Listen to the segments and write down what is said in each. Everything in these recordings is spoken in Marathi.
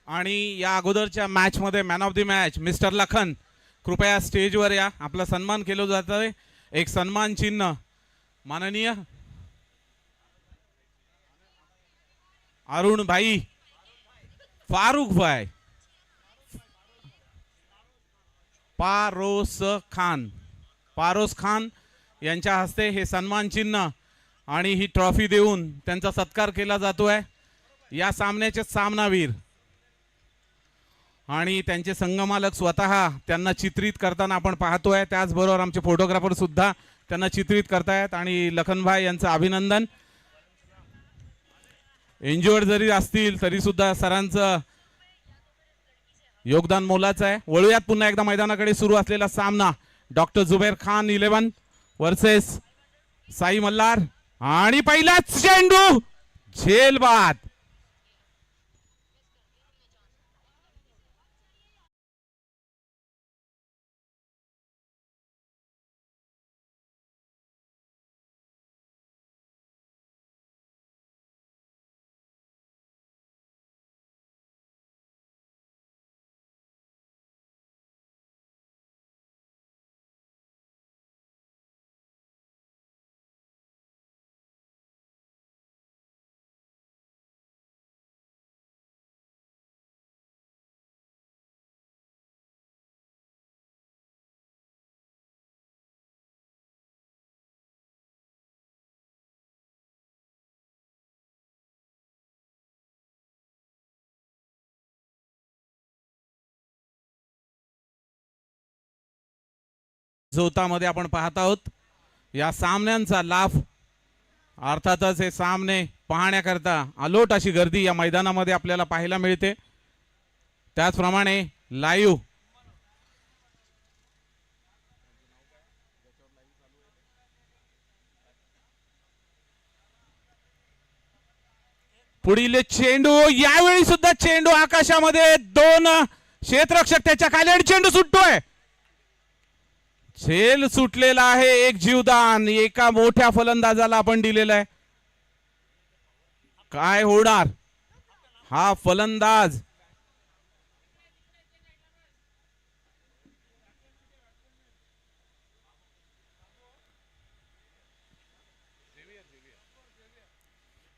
आणि या अगोदरच्या मॅच मध्ये man of the match mister Lakhan, कृपया स्टेजवर या, आपला सन्मान केला जात आहे. एक सन्मान चिन्ह माननीय अरुण भाई, फारुख भाई, पारोस खान यांच्या हस्ते हे सन्मान चिन्ह आणि ही ट्रॉफी देऊन त्यांचा सत्कार केला जातोय. या सामन्याचे सामनावीर आणि त्यांचे संघमालक स्वतः त्यांना चित्रित करताना आपण पाहतोय. त्याचबरोबर आमचे फोटोग्राफर सुद्धा त्यांना चित्रित करतायत आणि लखनभाई यांचं अभिनंदन. इंज्युअर्ड जरी असतील तरी सुद्धा सरांचं योगदान मोलाचं आहे. वळूयात पुन्हा एकदा मैदानाकडे. सुरू असलेला सामना डॉक्टर जुबेर खान 11 वर्सेस साई मल्हार आणि पहिलाच चेंडू झेलबाद. जोतामध्ये आपण पाहत आहोत या सामन्यांचा लाभ. अर्थातच हे सामने पाहण्याकरता अलोट अशी गर्दी या मैदानामध्ये आपल्याला पाहायला मिळते. त्याचप्रमाणे लाईव्ह पुढील चेंडू, यावेळी सुद्धा चेंडू आकाशामध्ये, दोन क्षेत्ररक्षक त्याच्या खाली आणि चेंडू सुटतोय. झेल सुटलेला आहे. एक जीवदान एका मोठ्या फलंदाजाला आपण दिलेला आहे. काय होणार हा फलंदाज.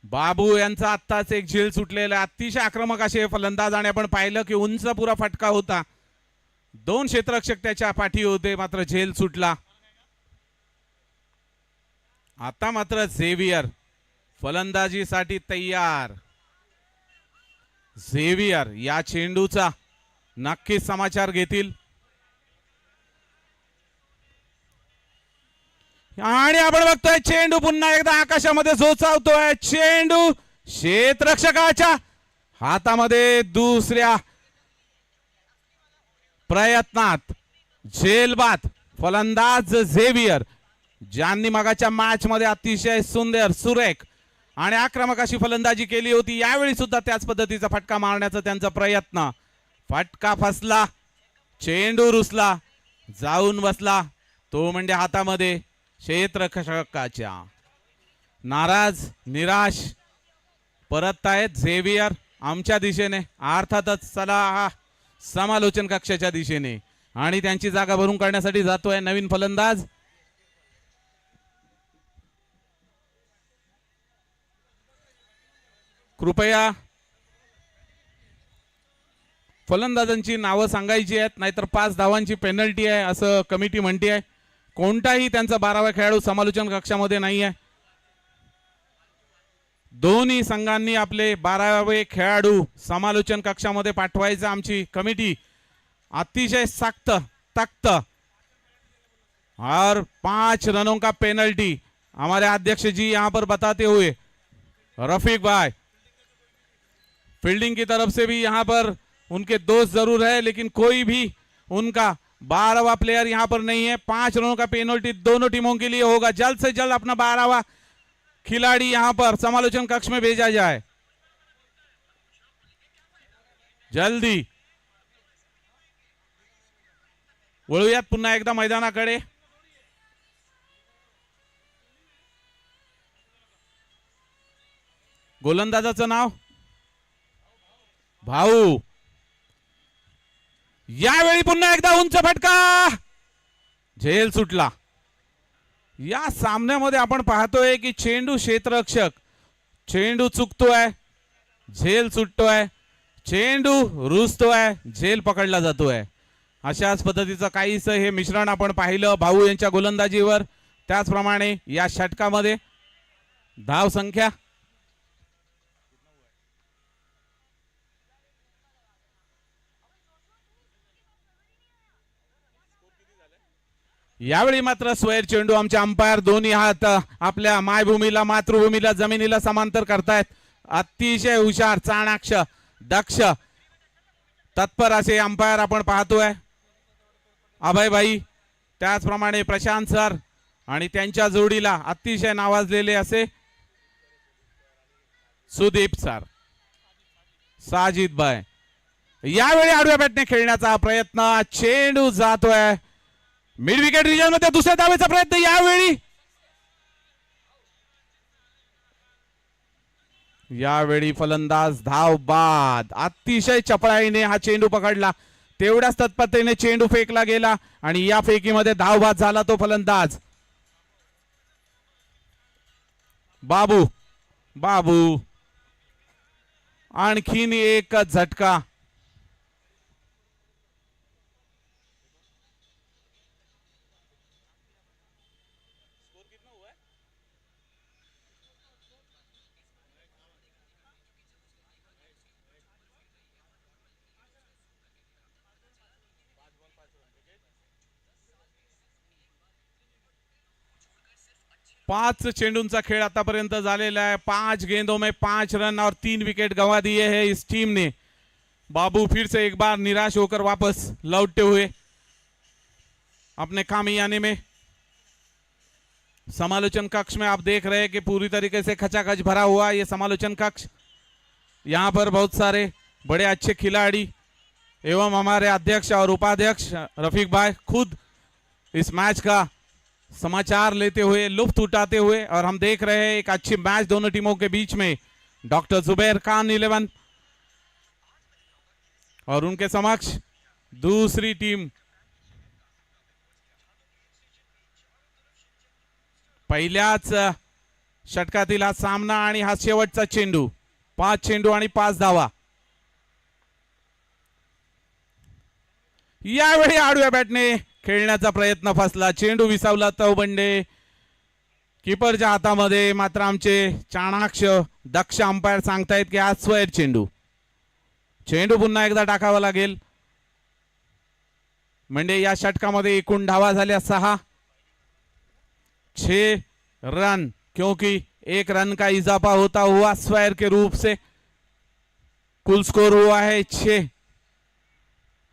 बाबू यांचा आत्ताच एक झेल सुटलेला आहे. अतिशय आक्रमक असे फलंदाज आणि आपण पाहिलं की उंच पुरा फटका होता. दोन क्षेत्ररक्षक त्याच्या पाठी होते, मात्र झेल सुटला. आता मात्र झेवियर फलंदाजीसाठी तयार. झेवियर या चेंडूचा नक्कीच समाचार घेतील आणि आपण बघतोय चेंडू पुन्हा एकदा आकाशामध्ये झोचावतोय. चेंडू क्षेत्ररक्षकाच्या हातामध्ये. दुसऱ्या प्रयत्नात झेलबाद फलंदाज झेवियर, ज्यांनी मगाच्या मॅच मध्ये अतिशय सुंदर, सुरेख आणि आक्रमक अशी फलंदाजी केली होती, यावेळी सुद्धा त्याच पद्धतीचा फटका मारण्याचा त्यांचा प्रयत्न. फटका फसला, चेंडू रुसला, जाऊन बसला तो म्हणजे हातामध्ये क्षेत्ररक्षकाच्या. नाराज, निराश परत आहेत झेवियर आमच्या दिशेने, अर्थातच चला समालोचन कक्षाच्या दिशेने, आणि त्यांची जागा भरून काढण्यासाठी जातोय नवीन फलंदाज. कृपया फलंदाजांची नावं सांगायची आहेत, नाहीतर 5 धावांची पेनल्टी आहे असं कमिटी म्हणते आहे. कोणताही त्यांचा 12वा खेळाडू समालोचन कक्षामध्ये नाही आहे. दोन्ही संघांनी आपले 12वे खेळाडू समालोचन कक्षामध्ये पाठवायचं आमची कमिटी अतिशय सख्त तख्त. और 5 रनों का पेनल्टी हमारे अध्यक्ष जी यहां पर बताते हुए, रफीक भाई फील्डिंग की तरफ से भी यहां पर उनके दोस्त जरूर है, लेकिन कोई भी उनका 12वां प्लेयर यहां पर नहीं है. 5 रनों का पेनल्टी दोनों टीमों के लिए होगा. जल्द से जल्द अपना 12वां खिलाड़ी यहां पर समालोचन कक्ष में भेजा जाए जल्दी. वळूयात पुन्हा एकदा मैदानाकडे. गोलंदाजाचं नाव भाऊ. यावेळी पुन्हा एकदा उंच फटका, झेल सुटला. या सामन्यामध्ये आपण पाहतोय की चेंडू क्षेत्ररक्षक, चेंडू चुकतोय, झेल सुटतोय, चेंडू रुजतोय, झेल पकडला जातोय. अशाच पद्धतीचं काहीच हे मिश्रण आपण पाहिलं भाऊ यांच्या गोलंदाजीवर. त्याचप्रमाणे या षटकामध्ये धाव संख्या यावेळी मात्र स्वैर चेंडू आमचे अंपायर दोन्ही हात आपल्या मायभूमीला मातृभूमीला जमिनीला समांतर करतायत. अतिशय हुशार, चाणाक्ष, दक्ष, तत्पर असे अंपायर आपण पाहतोय. अभयभाई, त्याचप्रमाणे प्रशांत सर आणि त्यांच्या जोडीला अतिशय नावाजलेले असे सुदीप सर, साजिद भाई. यावेळी आडव्या बॅटने खेळण्याचा प्रयत्न, चेंडू जातोय मिड विकेट रिजन मध्ये. दुसऱ्या धावेचा प्रयत्न, यावेळी फलंदाज धाव बाद. अतिशय चपळाईने हा चेंडू पकडला, तेवढ्याच तत्परतेने चेंडू फेकला गेला आणि या फेकीमध्ये धाव बाद झाला तो फलंदाज. बाबू बाबू आणखीन एक झटका. पांच चेंडूंचा खेळ आतापर्यंत झालेला है. 5 गेंदों में 5 रन और 3 विकेट गंवा दिए हैं इस टीम ने. बाबू फिर से एक बार निराश होकर वापस लौटते हुए अपने कामी आने में. समालोचन कक्ष में आप देख रहे हैं कि पूरी तरीके से खचाखच भरा हुआ ये समालोचन कक्ष. यहाँ पर बहुत सारे बड़े अच्छे खिलाड़ी एवं हमारे अध्यक्ष और उपाध्यक्ष रफीक भाई खुद इस मैच का समाचार लेते हुए, लुत्फ उठाते हुए, और हम देख रहे हैं एक अच्छी मैच दोनों टीमों के बीच में. डॉक्टर जुबैर खान 11 और उनके समक्ष दूसरी टीम. पहिल्याच षटकातील हा सामना आणि हा शेवटचा चेंडू. 5 चेंडू आणि 5 धावा. यावेळी आडव्या बॅटने खेळण्याचा प्रयत्न फसला, चेंडू विसावला तवबंडे कीपरच्या हातामध्ये. मात्र आमचे चाणाक्ष दक्ष अंपायर सांगतायत की आज स्वैर चेंडू. चेंडू पुन्हा एकदा टाकावा लागेल. म्हणजे या षटकामध्ये एकूण धावा झाल्या 6 रन, क्योंकि 1 रन का इजाफा होता हुआ स्वैर के रूप से कुल स्कोर हुआ है 6.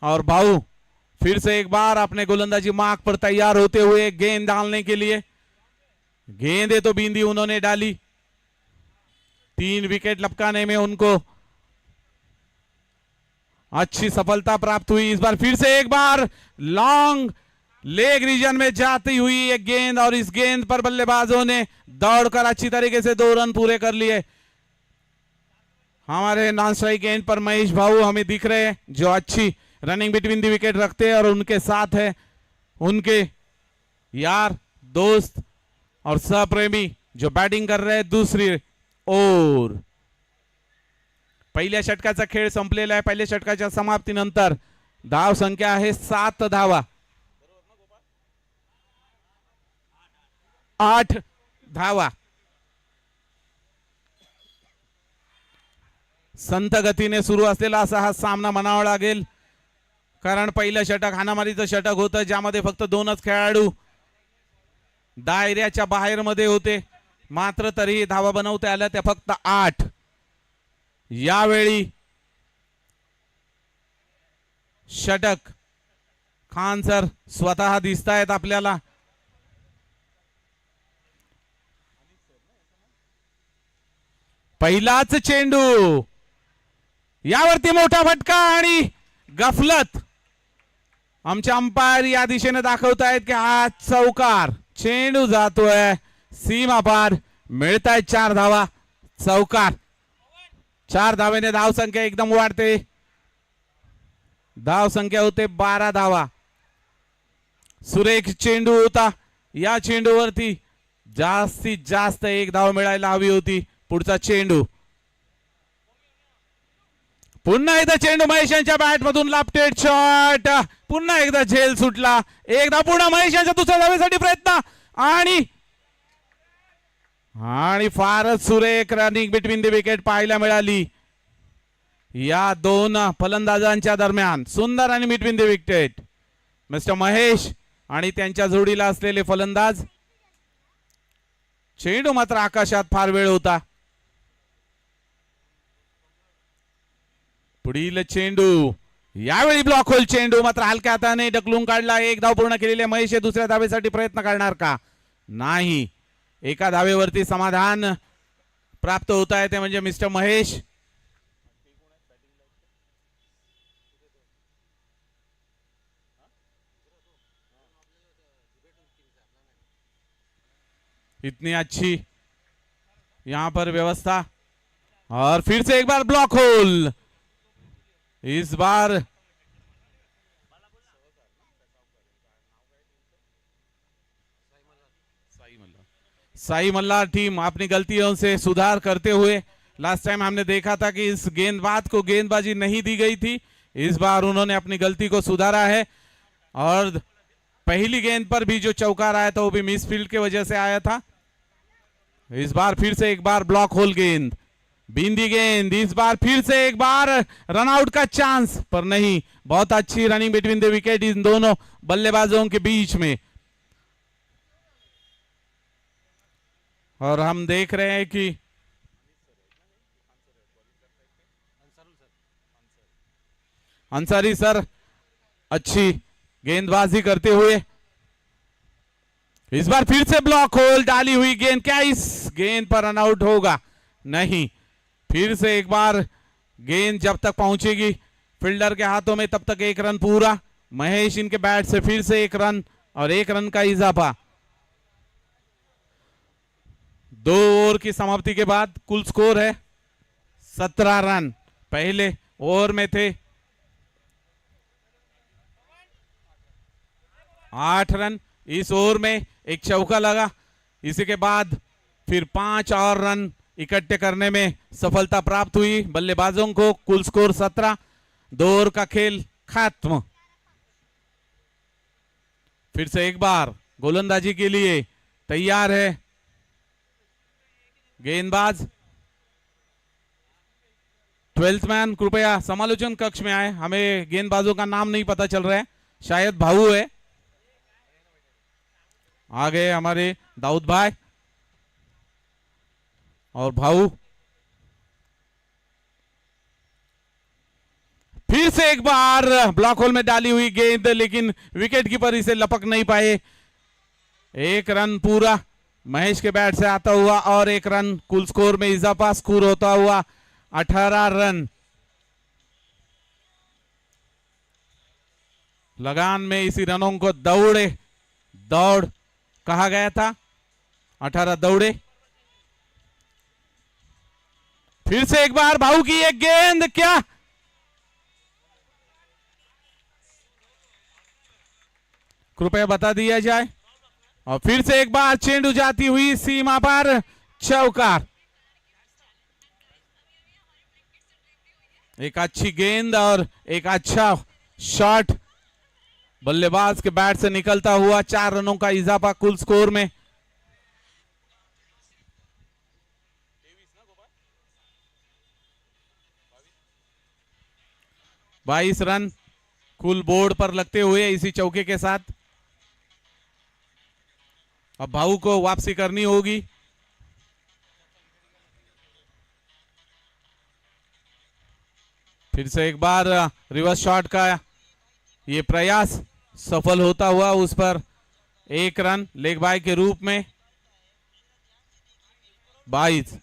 और भाऊ फिर से एक बार अपने गोलंदाजी मार्क पर तैयार होते हुए गेंद डालने के लिए. गेंदे तो बींदी उन्होंने डाली. 3 विकेट लपकाने में उनको अच्छी सफलता प्राप्त हुई. इस बार फिर से एक बार लॉन्ग लेग रीजन में जाती हुई एक गेंद, और इस गेंद पर बल्लेबाजों ने दौड़कर अच्छी तरीके से 2 रन पूरे कर लिए. हमारे नॉन स्ट्राइक गेंद पर महेश भाऊ हमें दिख रहे हैं जो अच्छी रनिंग बिटवीन दी विकेट रखते हैं, और उनके साथ है उनके यार दोस्त और सहप्रेमी जो बैटिंग कर रहे हैं दूसरी ओर. पहिल्या षटकाचा खेळ संपलेला आहे. पहिल्या षटकाच्या समाप्तीनंतर धाव संख्या आहे 7 धावा. 8 धावा. संत गतीने सुरू असलेला असा हा सामना म्हणावा लागेल, कारण पहिलं षटक हाणामारीचं षटक होतं ज्यामध्ये फक्त 2च खेळाडू दायऱ्याच्या बाहेर मध्ये होते. मात्र तरीही धावा बनवता आल्या त्या फक्त 8. यावेळी षटक खान सर स्वतः दिसतायत आपल्याला. पहिलाच चेंडू, यावरती मोठा फटका आणि गफलत. आमचे अंपायर या दिशेने दाखवतायत की हा चौकार. चेंडू जातोय सीमा पार. मिळतायत 4 धावा. चौकार. 4 धावेने धाव संख्या एकदम वाढते. धाव संख्या होते 12 धावा. सुरेख चेंडू होता. या चेंडूवरती जास्तीत जास्त एक धाव मिळायला हवी होती. पुढचा चेंडू पुन्हा एकदा चेंडू महेश यांच्या बॅट मधून लापटेड शॉट. पुन्हा एकदा झेल सुटला. एकदा पुन्हा महेश यांच्या दुसऱ्या धावेसाठी प्रयत्न आणि फारच सुरेख रनिंग बिटवीन द विकेट पाहायला मिळाली या दोन फलंदाजांच्या दरम्यान. सुंदर आणि between the wicket. Mister Mahesh आणि त्यांच्या जोडीला असलेले फलंदाज. चेंडू मात्र आकाशात फार वेळ होता. पुढील चेंडू यावेळी ब्लॉक होल. चेंडू मात्र हलक्या हाताने ढकलून काढला. एक धाव पूर्ण केलेले महेश हे दुसऱ्या धावेसाठी प्रयत्न करणार का? नाही. एका धावेवरती समाधान प्राप्त होत आहे ते म्हणजे मिस्टर महेश. इतनी अच्छी यहां पर व्यवस्था और फिर से एक बार ब्लॉक होल. इस बार साई मल्लार टीम अपनी गलतियों से सुधार करते हुए. लास्ट टाइम हमने देखा था कि इस गेंदबाज को गेंदबाजी नहीं दी गई थी. इस बार उन्होंने अपनी गलती को सुधारा है और पहली गेंद पर भी जो चौकार आया था वो भी मिस फील्ड की वजह से आया था. इस बार फिर से एक बार ब्लॉक होल गेंद. बिंदी गेंद. इस बार फिर से एक बार रनआउट का चांस पर नहीं. बहुत अच्छी running between the wicket in दोनों बल्लेबाजों के बीच में. और हम देख रहे हैं कि अंसारी सर अच्छी गेंदबाजी करते हुए. इस बार फिर से ब्लॉक होल. डाली हुई गेंद. क्या इस गेंद पर रनआउट होगा? नहीं. फिर से एक बार गेंद जब तक पहुंचेगी फील्डर के हाथों में तब तक एक रन पूरा. महेश इनके बैट से फिर से एक रन और एक रन का इजाफा. 2 ओवर की समाप्ति के बाद कुल स्कोर है 17 रन. पहले ओवर में थे 8 रन. इस ओवर में एक चौका लगा. इसी के बाद फिर 5 और रन इकट्ठे करने में सफलता प्राप्त हुई बल्लेबाजों को. कुल स्कोर 17. 2 ओवर का खेल खत्म. फिर से एक बार गोलंदाजी के लिए तैयार है गेंदबाज. 12th मैन कृपया समालोचन कक्ष में आए. हमें गेंदबाजों का नाम नहीं पता चल रहा है. शायद भाऊ है. आ गए हमारे दाऊद भाई और भाऊ. फिर से एक बार ब्लॉक होल में डाली हुई गेंद लेकिन विकेट कीपर इसे लपक नहीं पाए. एक रन पूरा महेश के बैट से आता हुआ और एक रन. कुल स्कोर में इजाफा. स्कोर होता हुआ 18 रन. लगान में इसी रनों को दौड़ कहा गया था. 18 दौड़े. फिर से एक बार भाऊ की एक गेंद. क्या कृपया बता दिया जाए. और फिर से एक बार चेंडू जाती हुई सीमा पर चौकार. एक अच्छी गेंद और एक अच्छा शॉट बल्लेबाज के बैट से निकलता हुआ. 4 रनों का इजाफा कुल स्कोर में. बाईस रन कुल बोर्ड पर लगते हुए इसी चौके के साथ. अब भाऊ को वापसी करनी होगी. फिर से एक बार रिवर्स शॉट का ये प्रयास सफल होता हुआ. उस पर एक रन लेग बाय के रूप में. 22.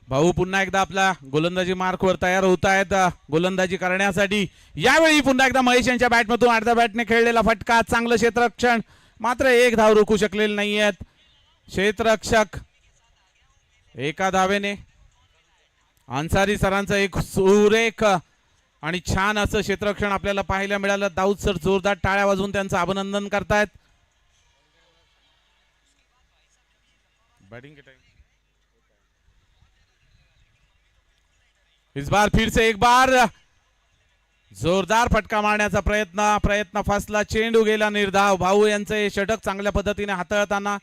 भाऊ पुन्हा एकदा आपला गोलंदाजी मार्कवर तयार होत आहेत गोलंदाजी करण्यासाठी. यावेळी पुन्हा एकदा महेश यांच्या बॅटमधून अर्ध्या बॅटने खेळलेला फटका. चांगलं क्षेत्ररक्षण मात्र एक धाव रोखू शकलेले नाहीयेत क्षेत्ररक्षक. एका धावेने अन्सारी सरांचं एक सुरेख आणि छान असं क्षेत्ररक्षण आपल्याला पाहायला मिळालं. दाऊद सर जोरदार टाळ्या वाजवून त्यांचं अभिनंदन करतायत. बैटिंग के टाइम इस बार फिर से एक बार जोरदार फटका मारण्याचा प्रयत्न फसला. चेंडू गेला निर्धाव. भाऊ यांचे षटक चांगल्या पद्धतीने हाताळताना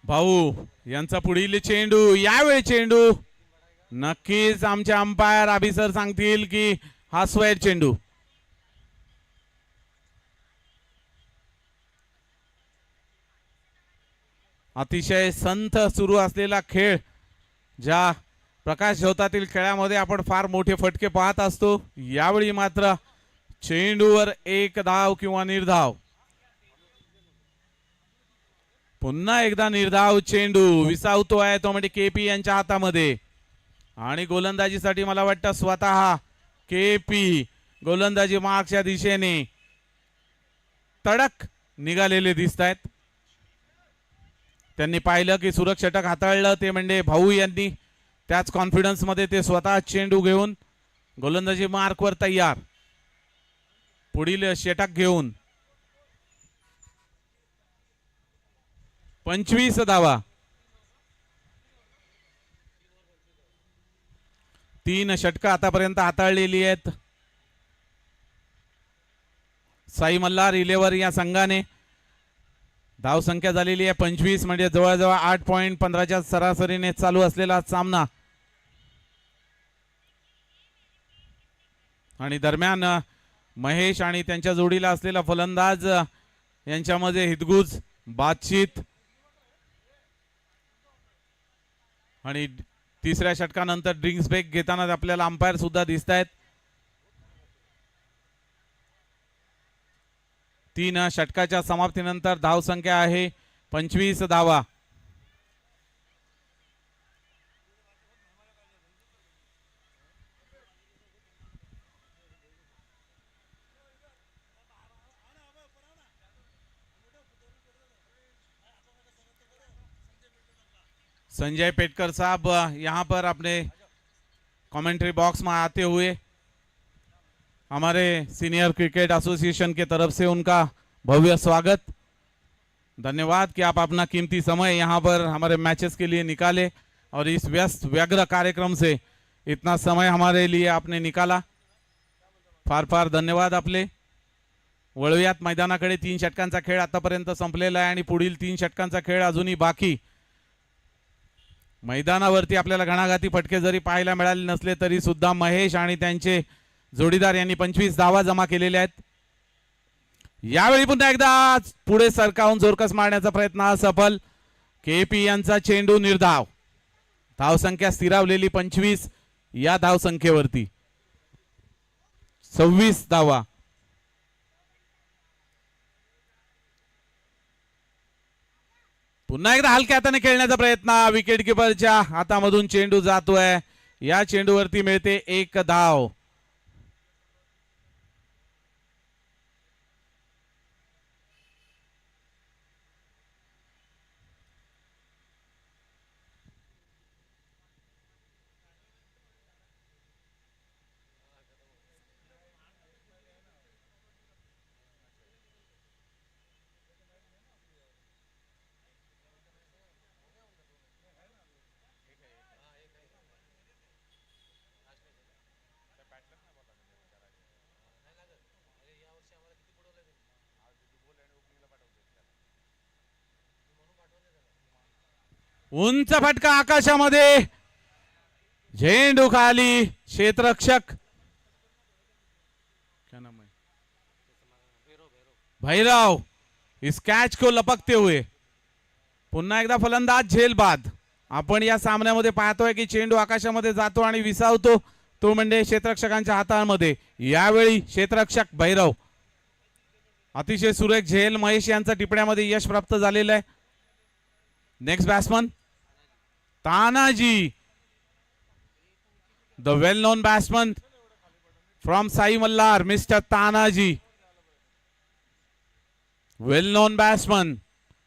भाऊ यांचा पुढील चेंडू. यावेळी चेंडू नक्कीच आमचे अंपायर अभिसर सांगतील की हा स्क्वेअर चेंडू. अतिशय संथ सुरू असलेला खेळ. ज्या प्रकाश झोतातील खेळामध्ये आपण फार मोठे फटके पाहत असतो, यावेळी मात्र चेंडूवर एक धाव किंवा निर्धाव. पुन्हा एकदा निर्धाव चेंडू विसावतोय तो म्हणजे केपी यांच्या हातामध्ये. आणि गोलंदाजीसाठी मला वाटतं स्वतः केपी गोलंदाजी मागच्या दिशेने तडक निघालेले दिसत आहेत. त्यांनी पाहिलं की सुरक्षटक हाताळलं ते म्हणजे भाऊ यांनी. त्याच कॉन्फिडन्स मध्ये ते स्वतः चेंडू घेऊन गोलंदाजी मार्कवर तयार. पुढील षटक घेऊन 25 धावा. 3 षटकं आतापर्यंत हाताळलेली आहेत साई मल्हार इलेवर या संघाने. धाव संख्या झालेली आहे 25, म्हणजे जवळजवळ 8.15च्या सरासरीने चालू असलेला सामना. आणि दरम्यान महेश आणि त्यांच्या जोडीला असलेला फलंदाज यांच्यामध्ये हितगुज बातचीत. आणि तिसऱ्या षटकानंतर ड्रिंक्स ब्रेक घेताना आपल्याला अंपायर सुद्धा दिसत आहेत. 3 षटकाच्या समाप्तीनंतर धाव संख्या आहे 25 धावा. संजय पेटकर साहब यहाँ पर अपने कमेंट्री बॉक्स में आते हुए हमारे सीनियर क्रिकेट एसोसिएशन के तरफ से उनका भव्य स्वागत. धन्यवाद कि आप अपना कीमती समय यहाँ पर हमारे मैचेस के लिए निकाले और इस व्यस्त व्यग्र कार्यक्रम से इतना समय हमारे लिए आपने निकाला. फार फार धन्यवाद आपले. वळूयात मैदानाकडे. 3 षटकांचा खेळ आतापर्यंत संपलेला आहे आणि पुढील 3 षटकांचा खेळ अजूनही बाकी. मैदानावरती आपल्याला घणाघाती फटके जरी पाहायला मिळाले नसले तरी सुद्धा महेश आणि त्यांचे जोडीदार यांनी 25 धावा जमा केलेल्या आहेत. यावेळी पुन्हा एकदा पुढे सरकावून जोरकस मारण्याचा प्रयत्न असफल. केपी यांचा चेंडू निर्धाव. धावसंख्या स्थिरावलेली 25 या धावसंख्येवरती. 26 धावा. पुन्हा एकदा हलक्या हाताने खेळण्याचा प्रयत्न. विकेट किपरच्या हातामधून चेंडू जातोय. या चेंडूवरती मिळते 1 धाव. उंच फटका आकाशामध्ये. झेंडू खाली. क्षेत्ररक्षक क्या नाम है भैरव इस कैच को लपकते हुए. पुन्हा एकदा फलंदाज झेल बाद. आपण या सामन्यामध्ये पाहतोय की चेंडू आकाशामध्ये जातो आणि विसावतो तो म्हणजे क्षेत्ररक्षकांच्या हातामध्ये. यावेळी क्षेत्ररक्षक भैरव. अतिशय सुरेख झेल. महेश यांचा टिपण्यामध्ये यश प्राप्त झालेलं आहे. Next batsman, Tanaji, the well-known batsman from Sai Mallar, Mr. Tanaji. Well-known batsman.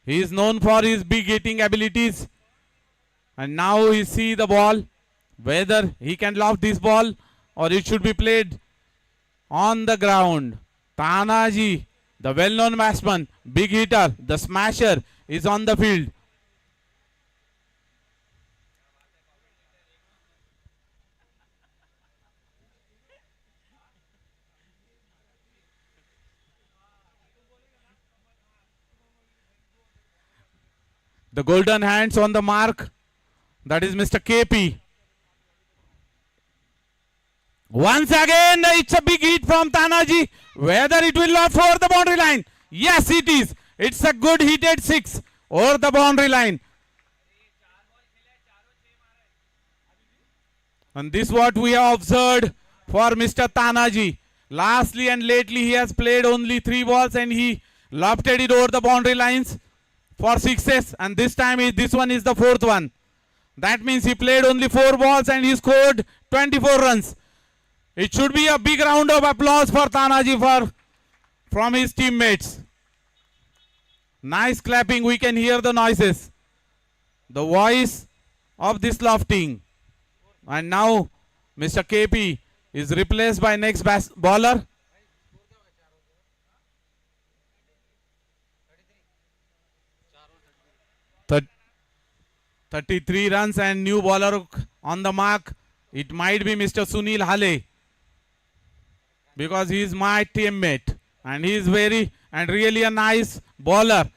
He is known for his big hitting abilities. And now he see the ball, whether he can loft this ball or it should be played on the ground. Tanaji, the well-known batsman, big hitter, the smasher, is on the field. The golden hands on the mark. That is Mr. KP. Once again, it's a big hit from Tanaji. Whether it will loft over the boundary line. Yes, it is. It's a good hitted six over the boundary line. And this is what we have observed for Mr. Tanaji. Lastly and lately, he has played only 3 balls and he lofted it over the boundary lines for sixes. And this time, this one is the 4th one. That means he played only 4 balls and he scored 24 runs. It should be a big round of applause for Tanaji from his teammates. Nice clapping. We can hear the noises. The voice of this lofting. And now Mr. KP is replaced by next bowler. 33 runs and new bowler on the mark. It might be Mr. Sunil Hale, because he is my teammate and he is really a nice bowler.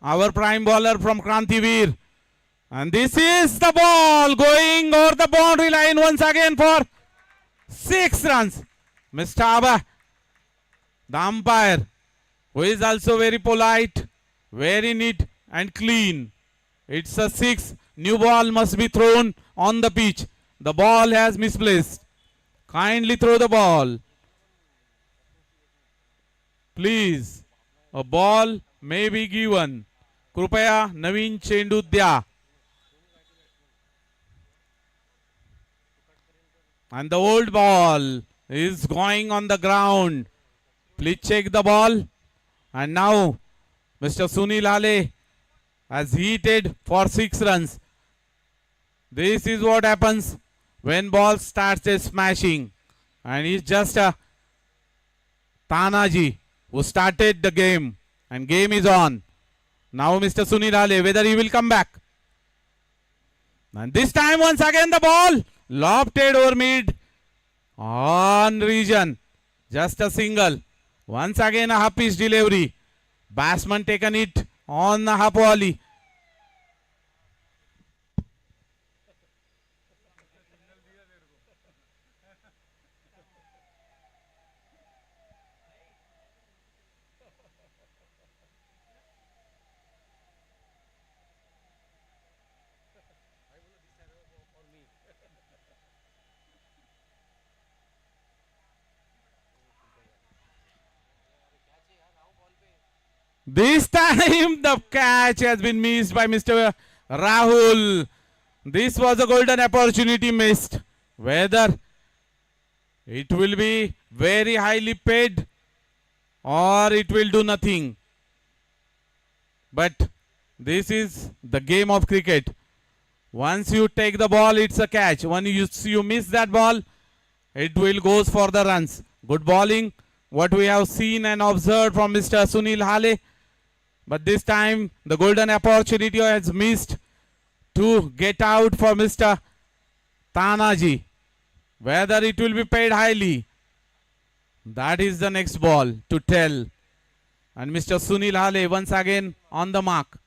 Our prime bowler from Krantivir. And this is the ball going over the boundary line once again for 6 runs. Mr. Abba, the umpire, who is also very polite, very neat and clean. It's a 6. New ball must be thrown on the pitch. The ball has misplaced. Kindly throw the ball. Please, a ball may be given. Krupaya Naveen Chendu Dya. And the old ball is going on the ground. Please check the ball. And now Mr. Sunil Hale has heated for 6 runs. This is what happens when ball starts smashing. And it's just a Tanaji who started the game. And game is on. Now Mr. Sunil Hale, whether he will come back. And this time once again the ball lofted over mid on region. Just a single. Once again a half pitch delivery. Batsman taken it on the half volley. This time the catch has been missed by Mr. Rahul. This was a golden opportunity missed. Whether it will be very highly paid or it will do nothing. But this is the game of cricket. Once you take the ball, it's a catch. When you miss that ball, it will goes for the runs. Good bowling. What we have seen and observed from Mr. Sunil Hale. But this time the golden opportunity has missed to get out for Mr. Tanaji. Whether it will be paid highly, that is the next ball to tell. And Mr. Sunil Hale once again on the mark.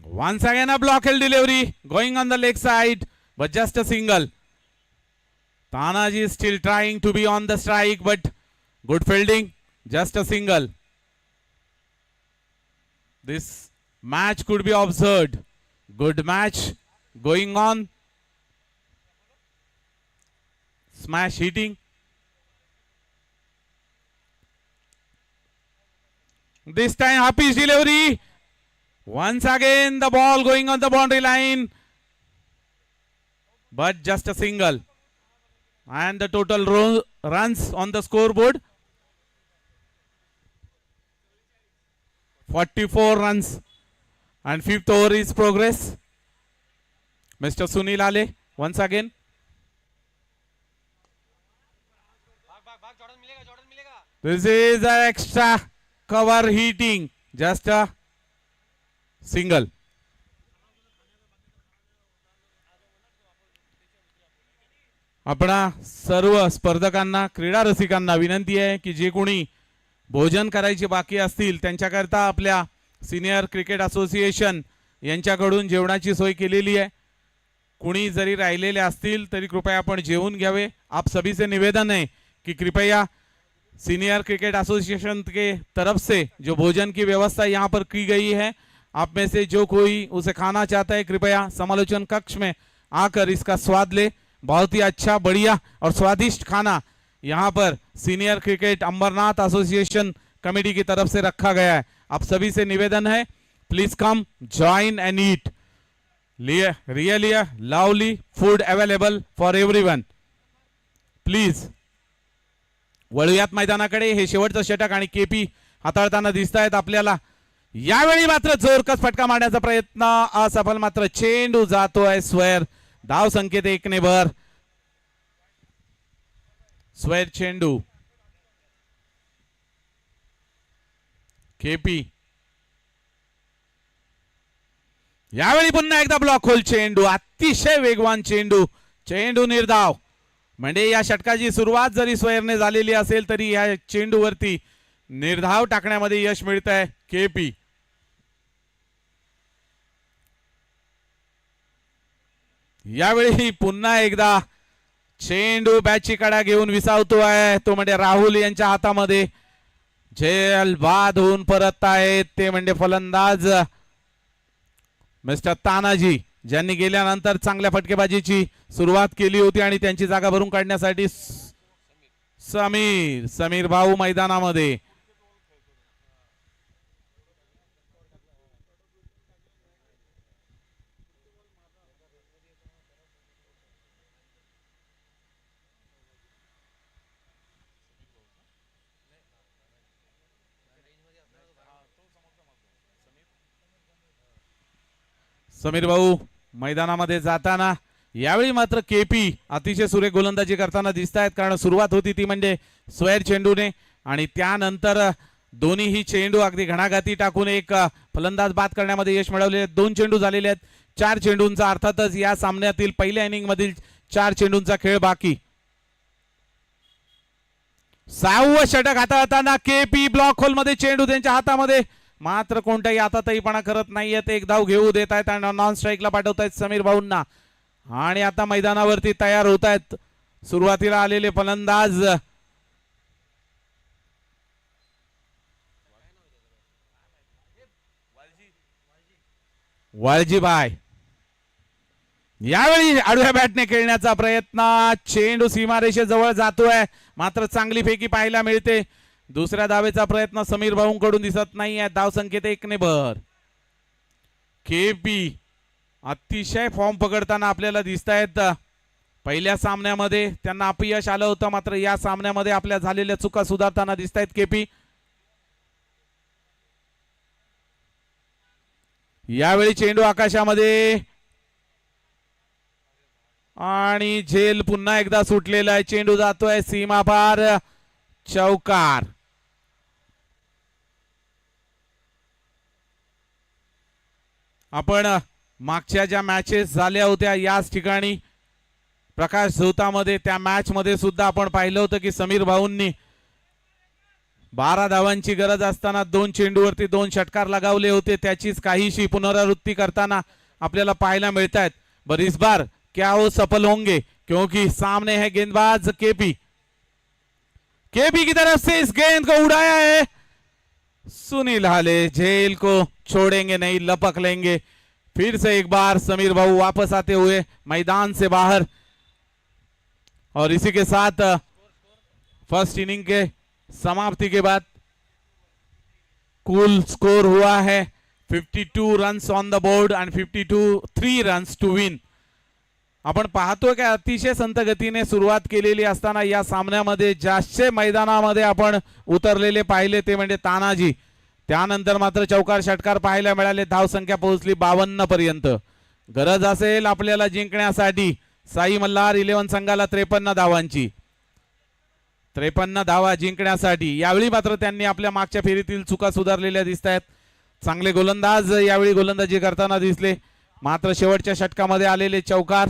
Once again a blocked delivery going on the leg side, but just a single. Tanaji is still trying to be on the strike, but good fielding, just a single. This match could be observed. Good match going on. Smash hitting. This time Hafiz delivery. Once again the ball going on the boundary line. But just a single. And the total runs on the scoreboard. 44 runs. And fifth over is progress. Mr. Sunil Ale once again. This is an extra cover hitting. Just a single. आपणा सर्व स्पर्धकांना क्रीडा रसिकांना विनंती आहे की जे कोणी भोजन करायचे बाकी असतील त्यांच्याकरता आपल्या सीनियर क्रिकेट असोसिएशन यांच्याकडून जेवणाची सोय केलेली आहे. कुणी जरी राहिलेले असतील तरी कृपया आपण जेवून घ्यावे. आप सभी से निवेदन है कि कृपया सीनियर क्रिकेट एसोसिएशन के तरफ से जो भोजन की व्यवस्था यहाँ पर की गई है, आप में से जो कोई उसे खाना चाहता है कृपया समालोचन कक्ष में आकर इसका स्वाद ले. बहुत ही अच्छा बढ़िया और स्वादिष्ट खाना यहाँ पर senior cricket Ambernath association committee की तरफ से रखा गया है. आप सभी से निवेदन है, please come join and eat. Really lovely food available for everyone. Please वळूयात मैदानाकडे. हे शेवटचं षटक आणि केपी हाताळताना दिसत आहेत आपल्याला. यावेळी मात्र जोरकस फटका मारण्याचा प्रयत्न असफल. मात्र चेंडू जातोय स्क्वेअर. धाव संख्येत 1 ने भर. स्क्वेअर चेंडू. केपी यावेळी पुन्हा एकदा ब्लॉक होल चेंडू. अतिशय वेगवान चेंडू. चेंडू निर्धाव. म्हणजे या षटकाची सुरुवात जरी स्क्वेअरने झालेली असेल तरी या चेंडूवरती निर्धाव टाकण्यामध्ये यश मिळत आहे केपी. यावेळी पुन्हा एकदा चेंडू बॅटची कडा घेऊन विसावतो आहे. तो म्हणजे राहुल यांच्या हातामध्ये. झेल बाद होऊन परत आहेत ते म्हणजे फलंदाज मिस्टर तानाजी, ज्यांनी गेल्यानंतर चांगल्या फटकेबाजीची सुरुवात केली होती आणि त्यांची जागा भरून काढण्यासाठी समीर भाऊ मैदानामध्ये. समीर भाऊ मैदानामध्ये जाताना यावेळी मात्र केपी अतिशय सुरेख गोलंदाजी करताना दिसत आहेत. कारण सुरुवात होती ती म्हणजे स्क्वेअर चेंडूने आणि त्यानंतर दोन्हीही चेंडू अगदी घणाघाती टाकून एक फलंदाज बाद करण्यामध्ये यश मिळवले. 2 चेंडू झालेले आहेत. 4 चेंडूंचा अर्थातच या सामन्यातील पहिल्या इनिंग मधील 4 चेंडूंचा खेळ बाकी. 6वं षटक हाताळताना केपी ब्लॉक होल मध्ये चेंडू त्यांच्या हातामध्ये. मात्र कोणत्याही आताताईपणा करत नाहीयेत. एक धाव घेऊ देत आहेत आणि नॉन स्ट्राईकला पाठवतायत समीर भाऊंना. आणि आता मैदानावरती तयार होत आहेत सुरुवातीला आलेले फलंदाज वाळजीबाई. यावेळी आडव्या बॅटने खेळण्याचा प्रयत्न. चेंडू सीमारेषेजवळ जातोय. मात्र चांगली फेकी पाहायला मिळते. दुसऱ्या धावेचा प्रयत्न समीर भाऊंकडून दिसत नाहीये. धाव संख्येत 1 ने भर. केपी अतिशय फॉर्म पकडताना आपल्याला दिसत आहेत. पहिल्या सामन्यामध्ये त्यांना अपयश आलं होतं, मात्र या सामन्यामध्ये आपल्या झालेल्या चुका सुधारताना दिसत आहेत केपी. यावेळी चेंडू आकाशामध्ये आणि झेल पुन्हा एकदा सुटलेला आहे. चेंडू जातोय सीमा पार. चौकार. आपण मागच्या ज्या मॅचेस झाल्या होत्या याच ठिकाणी प्रकाश झोतामध्ये, त्या मॅच मध्ये सुद्धा आपण पाहिलं होतं की समीर भाऊंनी 12 धावांची गरज असताना 2 चेंडूवरती 2 षटकार लगावले होते. त्याचीच काहीशी पुनरावृत्ती करताना आपल्याला पाहायला मिळत आहेत. पर इस बार क्या वो सफल होंगे, क्योंकि सामने है गेंदबाज केपी. केपी की तरफ से इस गेंद को उड़ाया है सुनील हाले. झेल को छोड़ेंगे नहीं, लपक लेंगे. फिर से एक बार समीर भाऊ वापस आते हुए मैदान से बाहर. और इसी के साथ फर्स्ट इनिंग के समाप्ति के बाद कुल स्कोर हुआ है 52 रन्स ऑन द बोर्ड आणि 3 रन्स टू विन. आपण पाहतोय की अतिशय संत गतीने सुरुवात केलेली असताना या सामन्यामध्ये जास्त मैदानामध्ये आपण उतरलेले पाहिले ते म्हणजे तानाजी. त्यानंतर मात्र चौकार षटकार पाहायला मिळाले. धावसंख्या पोहोचली 52 पर्यंत. गरज असेल आपल्याला जिंकण्यासाठी साई मल्हार 11 संघाला 53 धावांची. 53 धावा जिंकण्यासाठी. यावेळी मात्र त्यांनी आपल्या मागच्या फेरीतील चुका सुधारलेल्या दिसत आहेत. चांगले गोलंदाज यावेळी गोलंदाजी करताना दिसले. मात्र शेवटच्या षटकामध्ये आलेले चौकार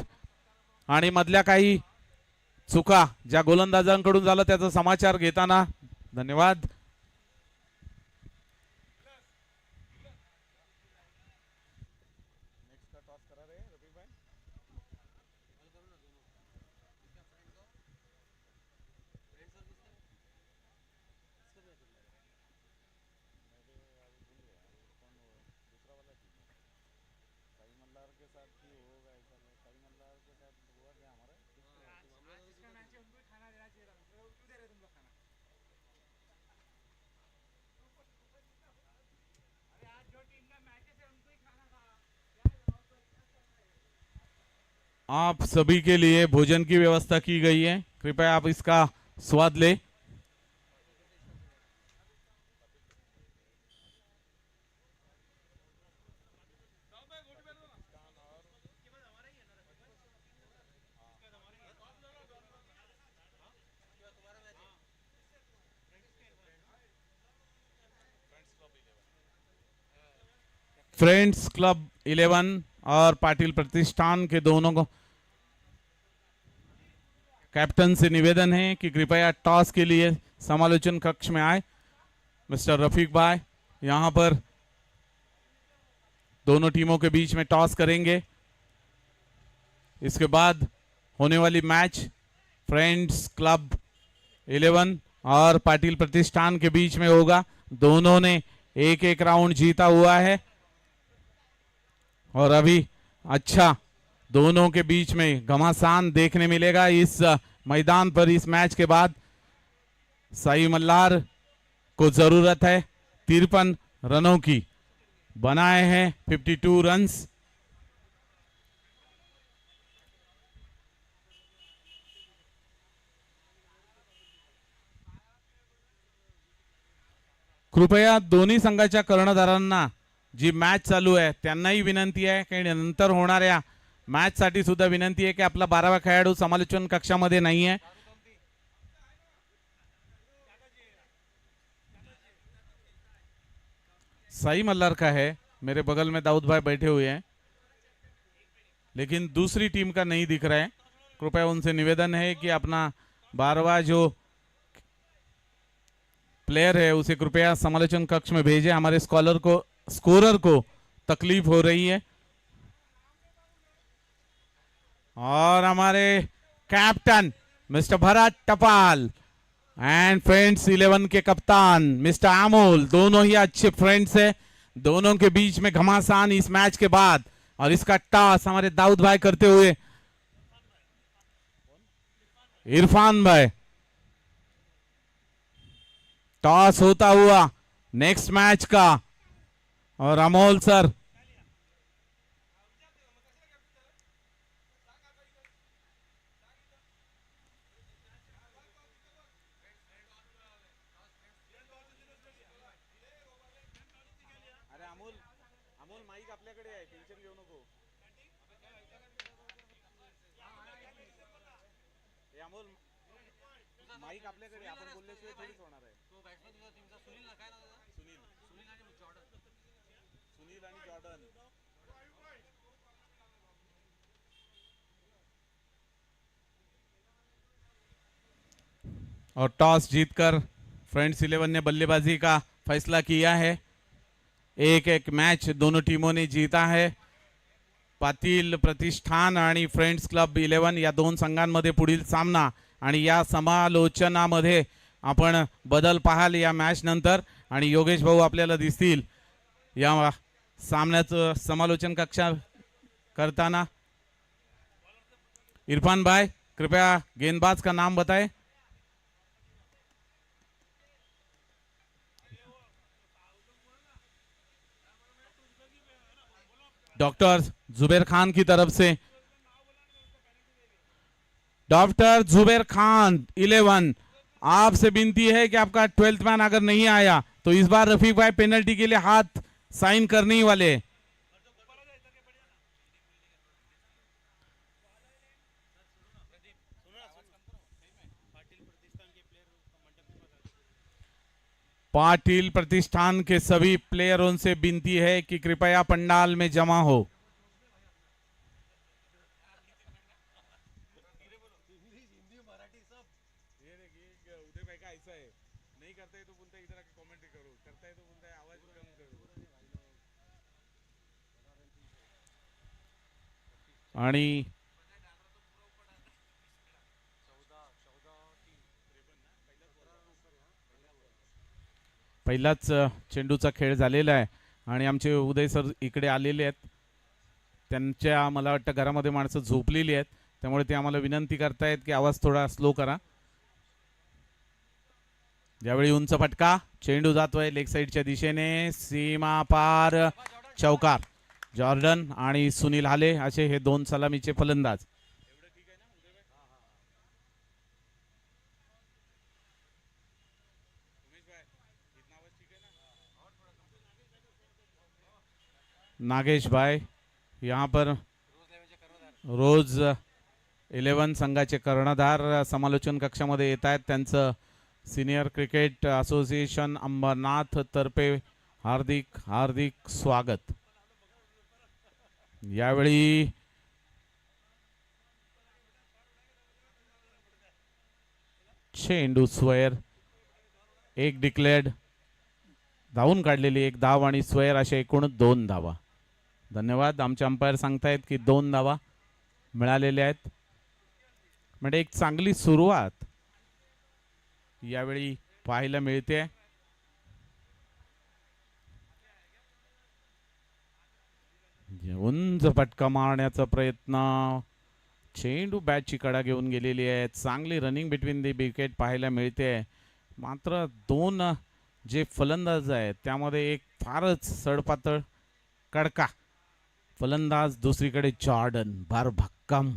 आणि मधल्या काही चुका ज्या गोलंदाजांकडून झालं त्याचा समाचार घेताना धन्यवाद. आप सभी के लिए भोजन की व्यवस्था की गई है, कृपया आप इसका स्वाद लें. फ्रेंड्स क्लब 11 और पाटिल प्रतिष्ठान के दोनों को कैप्टन से निवेदन है कि कृपया टॉस के लिए समालोचन कक्ष में आए. मिस्टर रफीक भाई यहां पर दोनों टीमों के बीच में टॉस करेंगे. इसके बाद होने वाली मैच फ्रेंड्स क्लब 11 और पाटिल प्रतिष्ठान के बीच में होगा. दोनों ने एक एक राउंड जीता हुआ है और अभी अच्छा दोनों के बीच में घमासान देखने मिलेगा इस मैदान पर. इस मैच के बाद साई मल्हार को जरूरत है 53 रनों की. बनाए हैं 52 रन्स. कृपया दोन्ही संघाच्या कर्णधारांना जी मॅच चालू आहे त्यांनाही विनंती आहे की नंतर होणाऱ्या मॅच साठी सुद्धा विनंती आहे की आपला 12वा खेळाडू समालोचन कक्षामध्ये नाही आहे. साई मल्हार का है, मेरे बगल में दाऊद भाई बैठे हुए हैं लेकिन दूसरी टीम का नहीं दिख रहा है. कृपया उनसे निवेदन है कि अपना 12वां जो प्लेयर है उसे कृपया समालोचन कक्ष में भेजें. हमारे स्कोरर को तकलीफ हो रही है. और हमारे कैप्टन मिस्टर भरत टपाल एंड फ्रेंड्स 11 के कप्तान मिस्टर अमोल दोनों ही अच्छे फ्रेंड्स हैं. दोनों के बीच में घमासान इस मैच के बाद. और इसका टॉस हमारे दाऊद भाई करते हुए इरफान भाई. टॉस होता हुआ नेक्स्ट मैच का और अमोल सर अमोल माईक आपल्याकडे आहे, टेन्शन घेऊ नको. अमोल माईक आपल्याकडे आपण बोलल्याशिवाय थोडीच होणार आहे. तो बॅट्समन तुझा टीमचा सुनील ना काय नाव त्याचं? सुनील आणि जॉर्डन. सुनील आणि जॉर्डन. और टॉस जीतकर फ्रेंड्स 11 ने बल्लेबाजी का फैसला किया है. एक एक मैच दोनों टीमों ने जीता है. पाटील प्रतिष्ठान आणि फ्रेंड्स क्लब 11 या दोन संघांमध्ये पुढील सामना आणि या समालोचनामध्ये आपण बदल पाहाल या मॅच नंतर. आणि योगेश भाऊ आपल्याला दिसतील या सामन्याचं समालोचन कक्षा करताना. इरफान भाई कृपया गेंदबाज का नाम बताएं. डॉक्टर जुबेर खान की तरफ से, डॉक्टर जुबेर खान 11, आपसे विनती है कि आपका 12th मैन अगर नहीं आया तो इस बार रफीक भाई पेनल्टी के लिए हाथ साइन करने ही वाले। पाटिल प्रतिष्ठान के सभी प्लेयरों से विनती है कि कृपया पंडाल में जमा हो। आणि पहिलाच चेंडूचा खेळ झालेला आहे आणि आमचे उदय सर इकडे आलेले आहेत। त्यांच्या मला वाटतं घरामध्ये माणसं झोपलेली आहेत, त्यामुळे ते आम्हाला विनंती करतायत की आवाज थोडा स्लो करा। यावेळी उंच फटका, चेंडू जातोय लेग साइडच्या दिशेने, सीमा पार, चौकार। जॉर्डन आणि सुनील हाले असे हे दोन सलामीचे फलंदाज। नागेश भाई यहाँ पर रोज 11 संघाचे कर्णधार समालोचन कक्षामध्ये येत आहेत। त्यांचं सीनियर क्रिकेट असोसिएशन अंबरनाथ तर्फे हार्दिक हार्दिक स्वागत। यावेळी चेंडू स्क्वेअर, एक डिक्लेअर्ड, धावून काढलेली एक धाव आणि स्क्वेअर अशा एकूण 2 धावा। धन्यवाद, आमचे अंपायर सांगतायत की 2 धावा मिळालेल्या आहेत, म्हणजे एक चांगली सुरुवात यावेळी पाहायला मिळते। उंच फटका मारण्याचा प्रयत्न, चेंडू बॅटची कडा घेऊन गेलेली आहे, चांगली रनिंग बिटवीन दी विकेट पाहायला मिळते। मात्र 2 जे फलंदाज आहेत त्यामध्ये एक फारच सडपातळ कडका फलंदाज, दुसरीकडे जॉर्डन भरभक्कम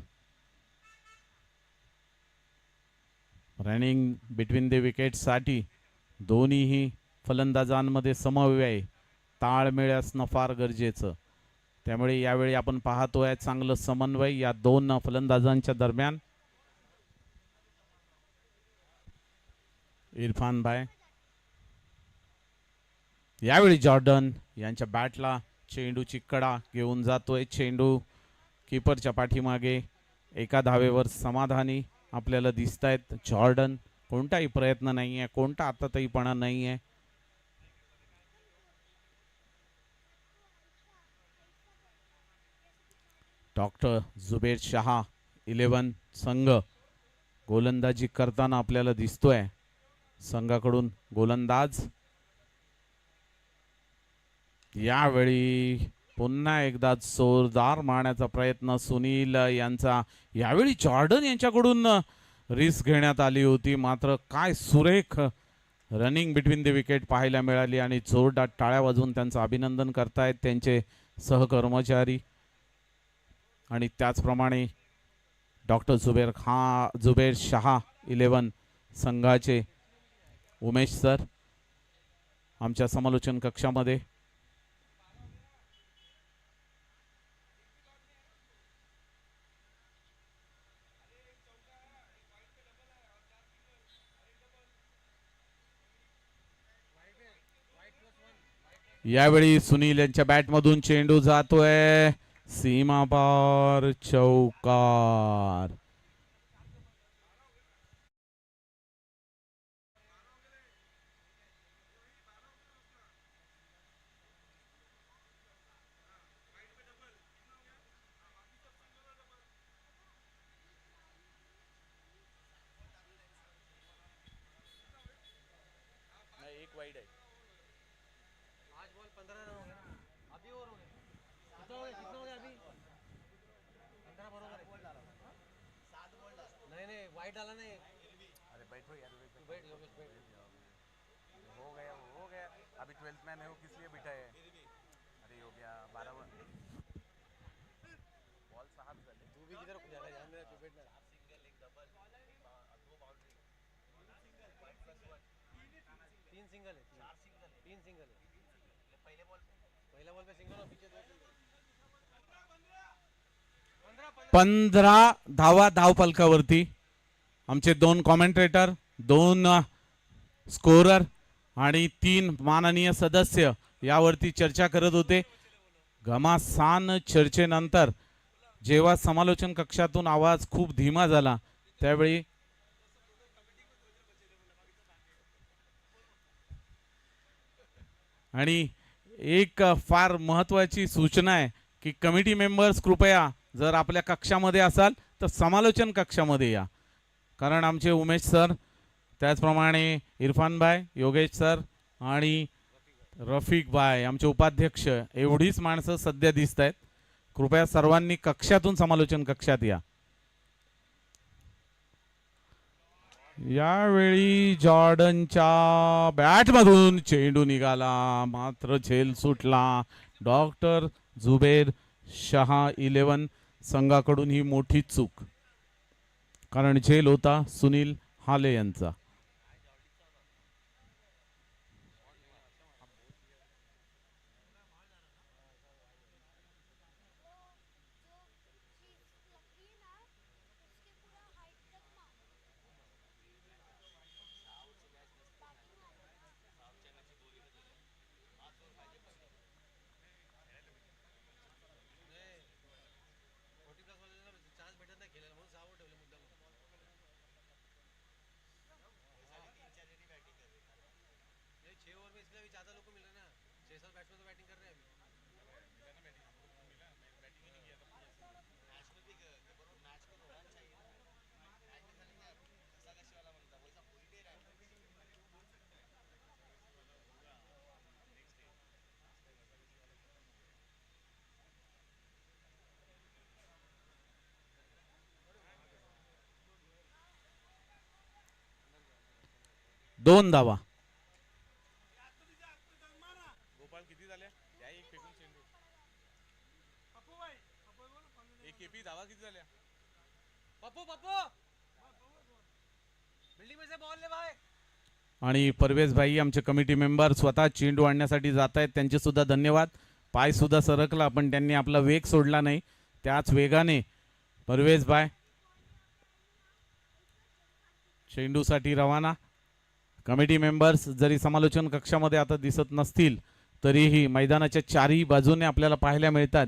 रनिंग बिटवीन द विकेट साठी। दोन्हीही फलंदाजांमध्ये समन्वय ताळमेळ असणं फार गरजेचं, त्यामुळे यावेळी आपण पाहतोय चांगलं समन्वय या 2 फलंदाजांच्या दरम्यान। इरफान भाई, यावेळी जॉर्डन यांच्या बॅटला चेंडूची कडा घेऊन जातोय। चेंडू कीपरच्या पाठीमागे, एका धावेवर समाधानी आपल्याला दिसतायत। जॉर्डन कोणताही प्रयत्न नाहीये, कोणता आताताईपणा नाहीये। डॉक्टर जुबेर शाह 11 संघ गोलंदाजी करताना आपल्याला दिसतोय। संघाकडून गोलंदाज यावेळी पुन्हा एकदा जोरदार मारण्याचा प्रयत्न सुनील यांचा। यावेळी जॉर्डन यांच्याकडून रिस्क घेण्यात आली होती, मात्र काय सुरेख रनिंग बिटवीन द विकेट पाहायला मिळाली आणि जोरदार टाळ्या वाजवून त्यांचं अभिनंदन करतायत त्यांचे सहकर्मचारी। आणि त्याचप्रमाणे डॉक्टर जुबेर शाह 11 संघाचे उमेश सर आमच्या समालोचन कक्षामध्ये। यावेळी सुनील यांच्या बॅटमधून चेंडू जातोय सीमा पार, चौकार। एक वाइड है। आज बॉल 15 रन हो गए, अभी और हो गए। कितना हो गया अभी? 15 बरोबर है। 7 बॉल डाला। नहीं वाइड डाला नहीं। अरे बैठो यार, बैठ जाओ, बैठ। हो गया अभी 12th मैन है, वो किस लिए बिठा है? अरे हो गया 12 बॉल। 15 धावा धाव फलकावरती. आमचे 2 कॉमेंटेटर, 2 स्कोरर आणि 3 माननीय सदस्य यावरती चर्चा करत होते. घमासान चर्चेनंतर जेव्हा समालोचन कक्षातून आवाज खूप धीमा झाला त्यावेळी आणि एक फार महत्त्वाची सूचना आहे की कमिटी मेंबर्स कृपया जर आपल्या कक्षामध्ये असाल तर समालोचन कक्षामध्ये या, कारण आमचे उमेश सर, त्याचप्रमाणे इरफान भाई, योगेश सर आणि रफिक भाई आमचे उपाध्यक्ष एवढीच माणसं सध्या दिसत आहेत. कृपया सर्वांनी कक्षातून समालोचन कक्षात या. यावेळी जॉर्डनच्या बॅटमधून चेंडू निघाला, मात्र झेल सुटला. डॉक्टर जुबेर शहा 11 संघाकडून ही मोठी चूक, कारण झेल होता सुनील हाले यांचा. दोन धावा. गोपाळ किती झाल्या? या एक फेकून चेंडू. एक केपी धावा किती झाल्या? पप्पू बिल्डिंग में से बॉल ले भाई. आणि परवेज भाई आमचे कमिटी मेंबर स्वतः चेंडू आणण्यासाठी जात आहेत, त्यांचे सुद्धा धन्यवाद. पाय सुद्धा सरकला पण त्यांनी आपला वेग सोडला नाही. त्याच वेगाने परवेज भाई चेंडूसाठी रवाना. कमिटी मेंबर्स जरी समालोचन कक्षामध्ये आता दिसत नसतील तरीही मैदानाच्या चारही बाजूने आपल्याला पाहायला मिळतात.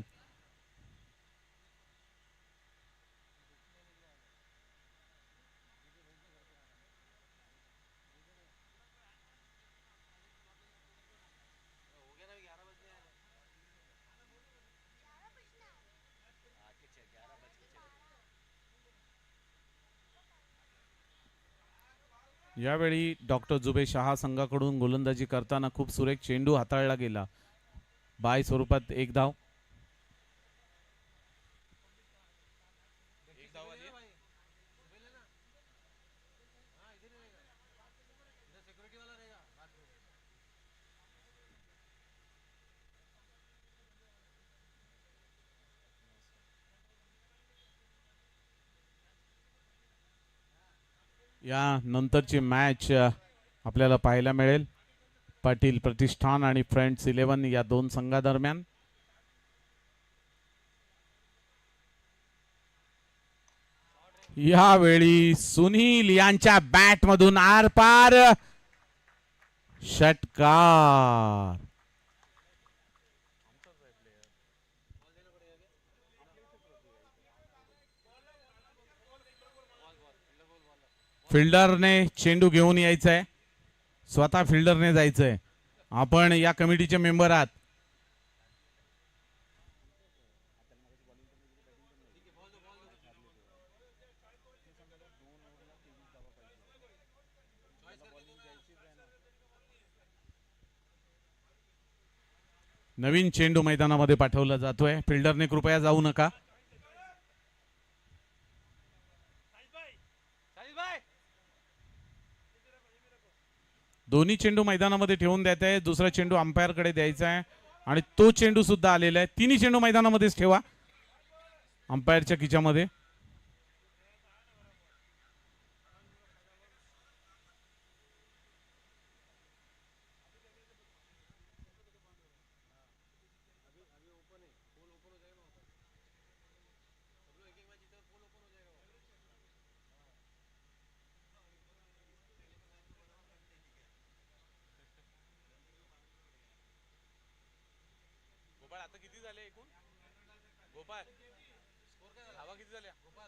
यावेळी डॉक्टर जुबे शहा संघाकडून गोलंदाजी करताना खूप सुरेख चेंडू हाताळला गेला. बाय स्वरूपात एक धाव. या नंतरची मॅच आपल्याला पाहायला मिळेल पाटील प्रतिष्ठान आणि फ्रेंड्स 11 या दोन संघादरम्यान. यावेळी सुनील यांच्या बॅटमधून आरपार षटकार. फिल्डरने चेंडू घेऊन यायचंय, स्वतः फिल्डरने जायचंय. आपण या कमिटीचे मेंबर आहात. नवीन चेंडू मैदानामध्ये पाठवला जातोय. फिल्डरने कृपया जाऊ नका. दोन्ही चेंडू मैदानामध्ये ठेवून द्यायचा आहे. दुसरा चेंडू अंपायरकडे द्यायचा आहे आणि तो चेंडू सुद्धा आलेला आहे. तिन्ही चेंडू मैदानामध्येच ठेवा. अंपायरच्या खिच्यामध्ये. गोपाळ आता किती झाले एकूण? गोपाळ धावा किती झाल्या? गोपाळ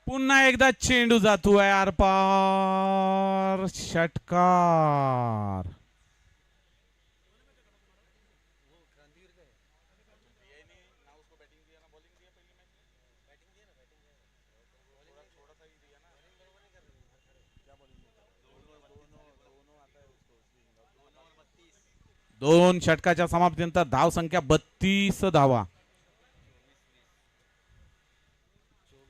पुन्हा एकदा चेंडू जातोय आरपार. षटकार. दोन षटकाच्या समाप्तीनंतर धाव संख्या 32 धावा.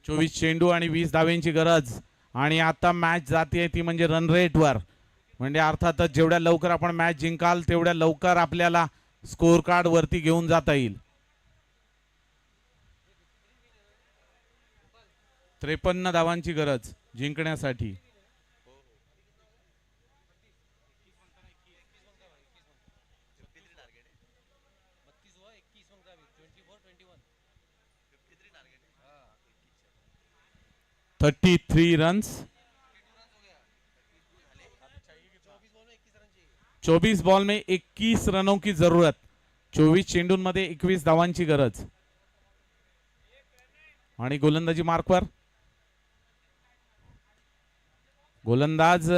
24 चेंडू आणि 20 धाव्यांची गरज. आणि आता मॅच जाते ती म्हणजे रन रेट वर. म्हणजे अर्थातच जेवढ्या लवकर आपण मॅच जिंकाल तेवढ्या लवकर आपल्याला स्कोर कार्ड वरती घेऊन जाता येईल. 53 धावांची गरज जिंकण्यासाठी. Thirty 33 runs. 24 बॉल में 21 रनों की जरूरत. 24 चेंडूंमध्ये 21 धावांची गरज. आणि गोलंदाजी मार्कवर गोलंदाज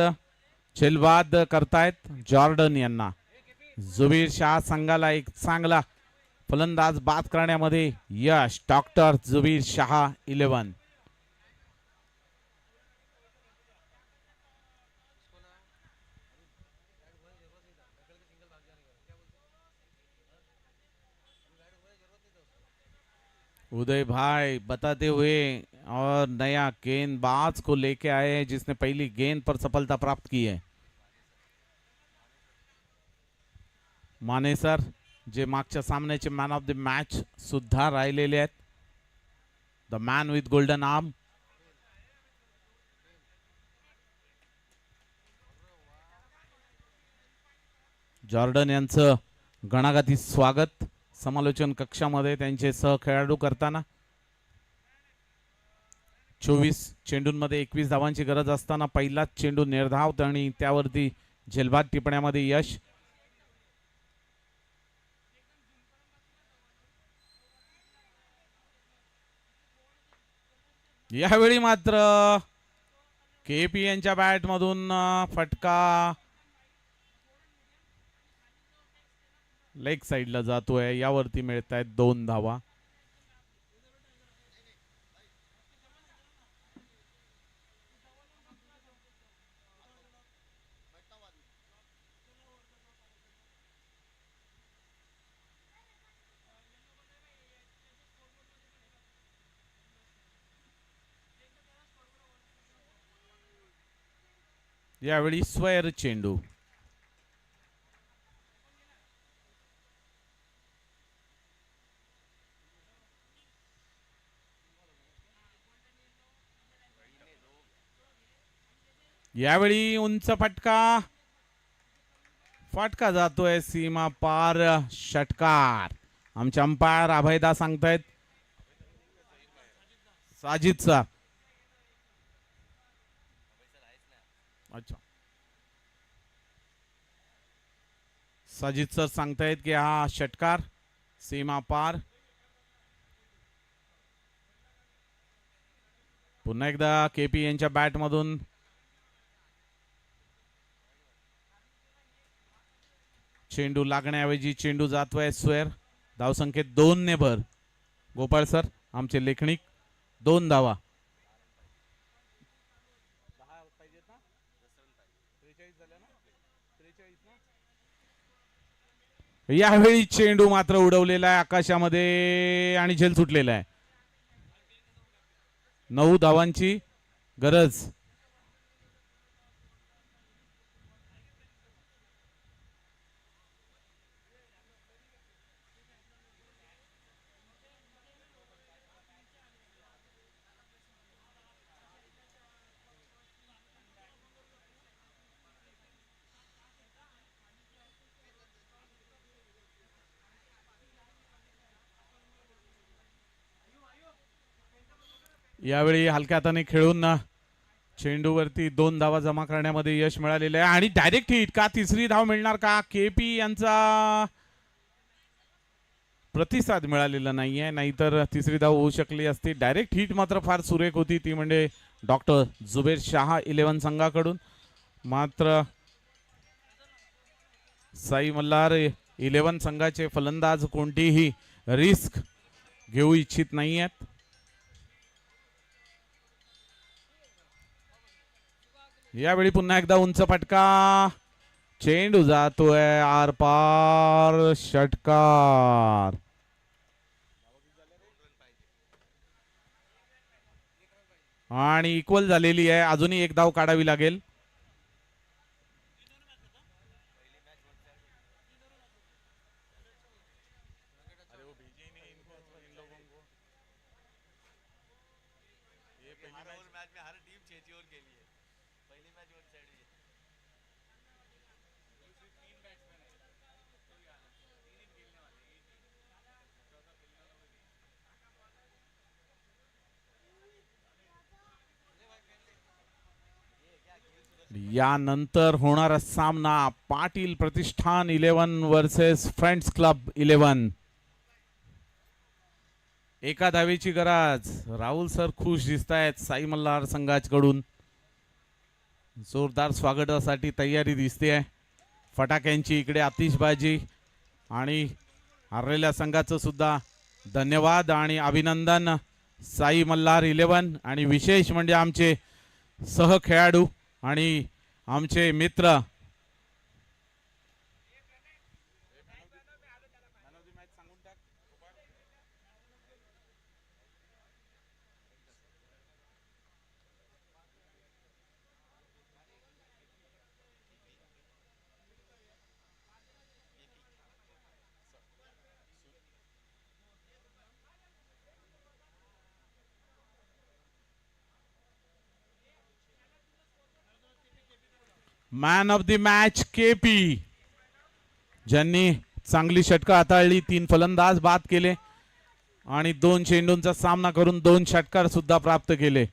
झेलबाद करतायत जॉर्डन यांना. जुबीर शाह संघाला एक चांगला फलंदाज बाद करण्यामध्ये यश. डॉक्टर जुबीर शाह 11. उदय भाई बताते हुए और नया गेंदबाज को लेके आए हैं जिसने पहली गेंद पर सफलता प्राप्त की है. माने सर जे मागच्या सामन्याचे मॅन ऑफ द मॅच सुद्धा राहिलेले आहेत. The man with golden arm. Jordan यांचं गणागती स्वागत समालोचन कक्षामध्ये त्यांचे सहखेळाडू करताना. 24 चेंडूंमध्ये 21 धावांची गरज असताना पहिलाच चेंडू निर्धाव आणि त्यावरती झेलबाद टिपण्यामध्ये यश. यावेळी मात्र केपी यांच्या बॅट मधून फटका लेग साइडला जातोय. यावरती मिळत आहेत 2 धावा. यावेळी स्वैर चेंडू. यावेळी उंच फटका जातोय सीमा पार. षटकार. आमचे अंपायर अभयदा सांगतायत साजिद सर. अच्छा साजिद सर सांगतायत की हा षटकार सीमा पार. पुन्हा एकदा केपी यांच्या बॅट मधून चेंडू लागण्याऐवजी चेंडू जातोय स्वेर. धावसंख्येत 2 ने भर. गोपाळ सर आमचे लेखनिक 2 धावा. यावेळी चेंडू मात्र उडवलेला आहे आकाशामध्ये आणि झेल सुटलेला आहे. 9 धावांची गरज. यावेळी हलक्या हाताने खेळून चेंडूवरती 2 धावा जमा करण्यामध्ये यश मिळालेलं आहे आणि डायरेक्ट हिट का तिसरी धाव मिळणार का केपी यांचा प्रतिसाद मिळालेला नाहीये नाहीतर तिसरी धाव होऊ शकली असती. डायरेक्ट हिट मात्र फार सुरेख होती ती म्हणजे डॉक्टर जुबेर शाह 11 संघाकडून. मात्र साई मल्हार 11 संघाचे फलंदाज कोणतीही रिस्क घेऊ इच्छित नाहीयेत. यावेळी पुन्हा एकदा उंच फटका चेंडू जातोय आरपार षटकार. आणि इक्वल झालेली आहे अजूनही एक धाव काढावी लागेल. यानंतर होणारा सामना पाटील प्रतिष्ठान 11 वर्सेस फ्रेंड्स क्लब 11. एका धावेची गरज. राहुल सर खुश दिसत आहेत साई मल्हार संघाकडून. जोरदार स्वागतासाठी तयारी दिसते. फटाक्यांची इकडे आतिषबाजी आणि हरलेल्या संघाचं सुद्धा धन्यवाद आणि अभिनंदन साई मल्हार 11 आणि विशेष म्हणजे आमचे सहखेळाडू आणि आमचे मित्र man of the match KP ज्यांनी चांगली षटकं हाताळली. 3 फलंदाज बाद केले आणि 2 चेंडूंचा सामना करून 2 षटकार सुद्धा प्राप्त केले.